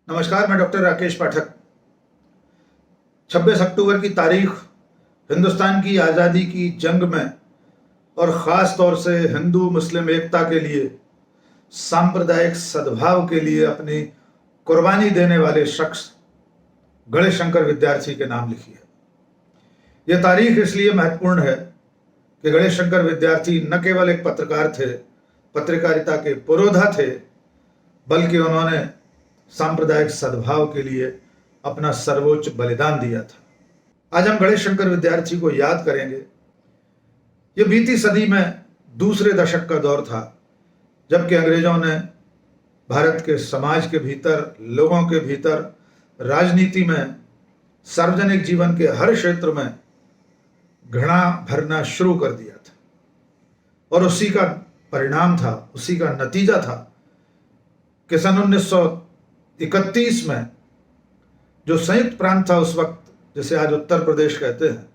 नमस्कार, मैं डॉक्टर राकेश पाठक। 26 अक्टूबर की तारीख हिंदुस्तान की आज़ादी की जंग में और ख़ास तौर से हिंदू मुस्लिम एकता के लिए, सांप्रदायिक सद्भाव के लिए अपनी कुर्बानी देने वाले शख्स गणेश शंकर विद्यार्थी के नाम लिखी है। यह तारीख इसलिए महत्वपूर्ण है कि गणेश शंकर विद्यार्थी न केवल एक पत्रकार थे, पत्रकारिता के पुरोधा थे, बल्कि उन्होंने सांप्रदायिक सद्भाव के लिए अपना सर्वोच्च बलिदान दिया था। आज हम गणेश शंकर विद्यार्थी को याद करेंगे। ये बीती सदी में दूसरे दशक का दौर था, जबकि अंग्रेजों ने भारत के समाज के भीतर, लोगों के भीतर, राजनीति में, सार्वजनिक जीवन के हर क्षेत्र में घृणा भरना शुरू कर दिया था। और उसी का परिणाम था, उसी का नतीजा था कि सन 1931 में जो संयुक्त प्रांत था उस वक्त, जिसे आज उत्तर प्रदेश कहते हैं,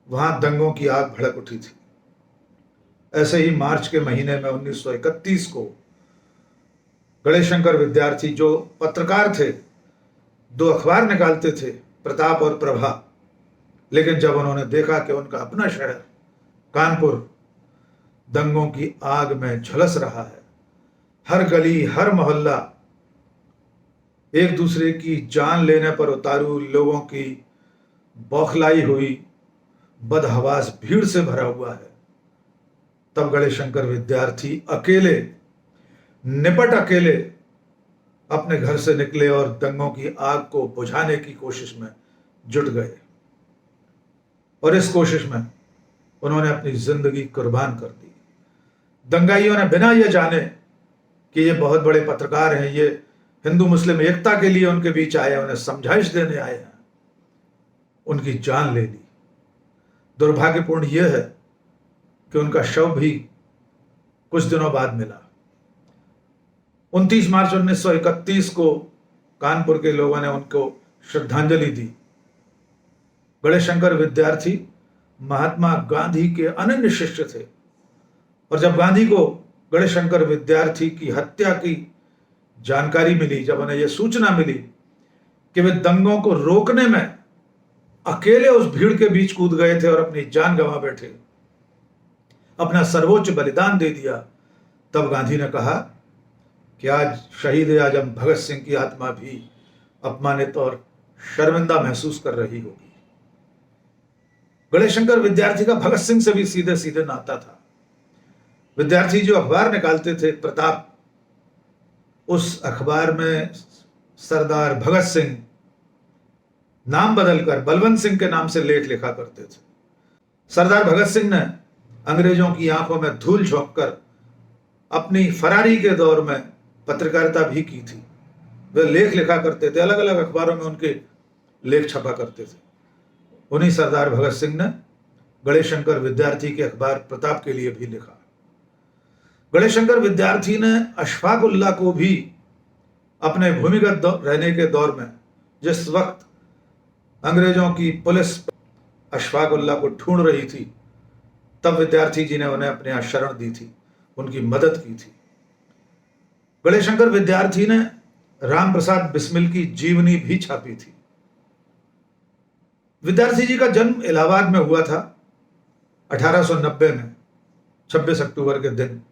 वहां दंगों की आग भड़क उठी थी। ऐसे ही मार्च के महीने में 1931 को गणेश शंकर विद्यार्थी, जो पत्रकार थे, 2 अखबार निकालते थे, प्रताप और प्रभा, लेकिन जब उन्होंने देखा कि उनका अपना शहर कानपुर दंगों की आग में झुलस रहा है, हर गली, हर मोहल्ला एक दूसरे की जान लेने पर उतारू लोगों की बौखलाई हुई बदहवास भीड़ से भरा हुआ है, तब गणेश शंकर विद्यार्थी अकेले, निपट अकेले अपने घर से निकले और दंगों की आग को बुझाने की कोशिश में जुट गए। और इस कोशिश में उन्होंने अपनी जिंदगी कुर्बान कर दी। दंगाइयों ने बिना ये जाने कि ये बहुत बड़े पत्रकार हैं, ये हिंदू मुस्लिम एकता के लिए उनके बीच आए, उन्हें समझाइश देने आए हैं, उनकी जान ले ली। दुर्भाग्यपूर्ण यह है कि उनका शव भी कुछ दिनों बाद मिला। 29 मार्च 1931 को कानपुर के लोगों ने उनको श्रद्धांजलि दी। गणेश शंकर विद्यार्थी महात्मा गांधी के अनन्य शिष्य थे, और जब गांधी को गणेश शंकर विद्यार्थी की हत्या की जानकारी मिली, जब उन्हें यह सूचना मिली कि वे दंगों को रोकने में अकेले उस भीड़ के बीच कूद गए थे और अपनी जान गंवा बैठे, अपना सर्वोच्च बलिदान दे दिया, तब गांधी ने कहा कि आज शहीद आजम भगत सिंह की आत्मा भी अपमानित और शर्मिंदा महसूस कर रही होगी। गणेश शंकर विद्यार्थी का भगत सिंह से भी सीधे सीधे नाता था। विद्यार्थी जो अखबार निकालते थे, प्रताप, उस अखबार में सरदार भगत सिंह नाम बदलकर बलवंत सिंह के नाम से लेख लिखा करते थे। सरदार भगत सिंह ने अंग्रेजों की आंखों में धूल झोंककर अपनी फरारी के दौर में पत्रकारिता भी की थी। वे लेख लिखा करते थे, अलग अलग अखबारों में उनके लेख छपा करते थे। उन्हीं सरदार भगत सिंह ने गणेश शंकर विद्यार्थी के अखबार प्रताप के लिए भी लिखा। गणेश शंकर विद्यार्थी ने अशफाक उल्लाह को भी अपने भूमिगत रहने के दौर में, जिस वक्त अंग्रेजों की पुलिस अशफाक उल्लाह को ढूंढ रही थी, तब विद्यार्थी जी ने उन्हें अपने यहाँ शरण दी थी, उनकी मदद की थी। गणेश शंकर विद्यार्थी ने राम प्रसाद बिस्मिल की जीवनी भी छापी थी। विद्यार्थी जी का जन्म इलाहाबाद में हुआ था 1890 में, 26 अक्टूबर के दिन,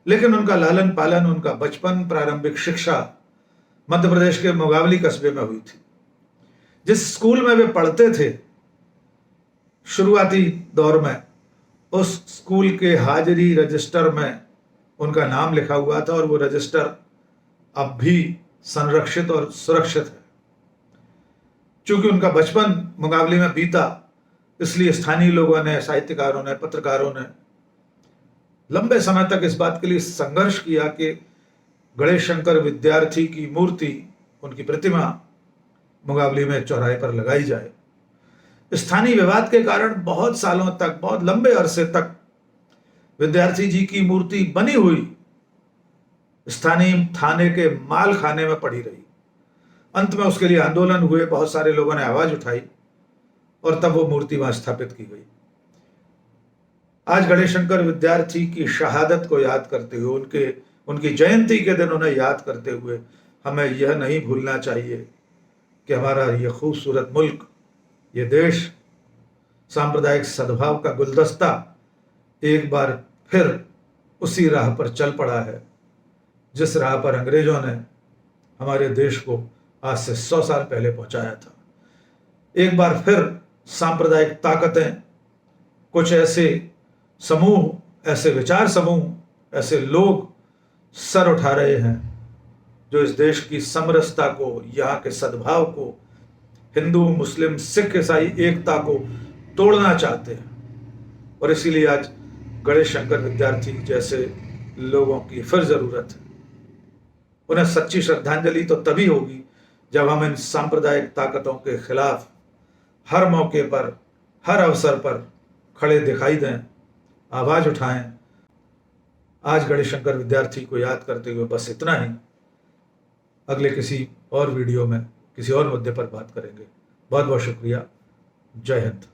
लेकिन उनका लालन पालन, उनका बचपन, प्रारंभिक शिक्षा मध्य प्रदेश के मुगावली कस्बे में हुई थी। जिस स्कूल में वे पढ़ते थे शुरुआती दौर में, उस स्कूल के हाजिरी रजिस्टर में उनका नाम लिखा हुआ था, और वो रजिस्टर अब भी संरक्षित और सुरक्षित है। चूंकि उनका बचपन मुगावली में बीता, इसलिए स्थानीय लोगों ने, साहित्यकारों ने, पत्रकारों ने लंबे समय तक इस बात के लिए संघर्ष किया कि गणेश शंकर विद्यार्थी की मूर्ति, उनकी प्रतिमा मुगावली में चौराहे पर लगाई जाए। स्थानीय विवाद के कारण बहुत सालों तक, बहुत लंबे अरसे तक विद्यार्थी जी की मूर्ति बनी हुई स्थानीय थाने के माल खाने में पड़ी रही। अंत में उसके लिए आंदोलन हुए, बहुत सारे लोगों ने आवाज उठाई, और तब वो मूर्ति वहां स्थापित की गई। आज गणेश शंकर विद्यार्थी की शहादत को याद करते हुए, उनकी जयंती के दिन उन्हें याद करते हुए, हमें यह नहीं भूलना चाहिए कि हमारा ये खूबसूरत मुल्क, ये देश सांप्रदायिक सद्भाव का गुलदस्ता एक बार फिर उसी राह पर चल पड़ा है जिस राह पर अंग्रेजों ने हमारे देश को आज से 100 साल पहले पहुंचाया था। एक बार फिर सांप्रदायिक ताकतें, कुछ ऐसे समूह, ऐसे विचार समूह, ऐसे लोग सर उठा रहे हैं जो इस देश की समरसता को, यहाँ के सद्भाव को, हिंदू मुस्लिम सिख ईसाई एकता को तोड़ना चाहते हैं। और इसीलिए आज गणेश शंकर विद्यार्थी जैसे लोगों की फिर जरूरत है। उन्हें सच्ची श्रद्धांजलि तो तभी होगी जब हम इन सांप्रदायिक ताकतों के खिलाफ हर मौके पर, हर अवसर पर खड़े दिखाई दें, आवाज उठाएं। आज गणेश शंकर विद्यार्थी को याद करते हुए बस इतना ही। अगले किसी और वीडियो में किसी और मुद्दे पर बात करेंगे। बहुत बहुत शुक्रिया। जय हिंद।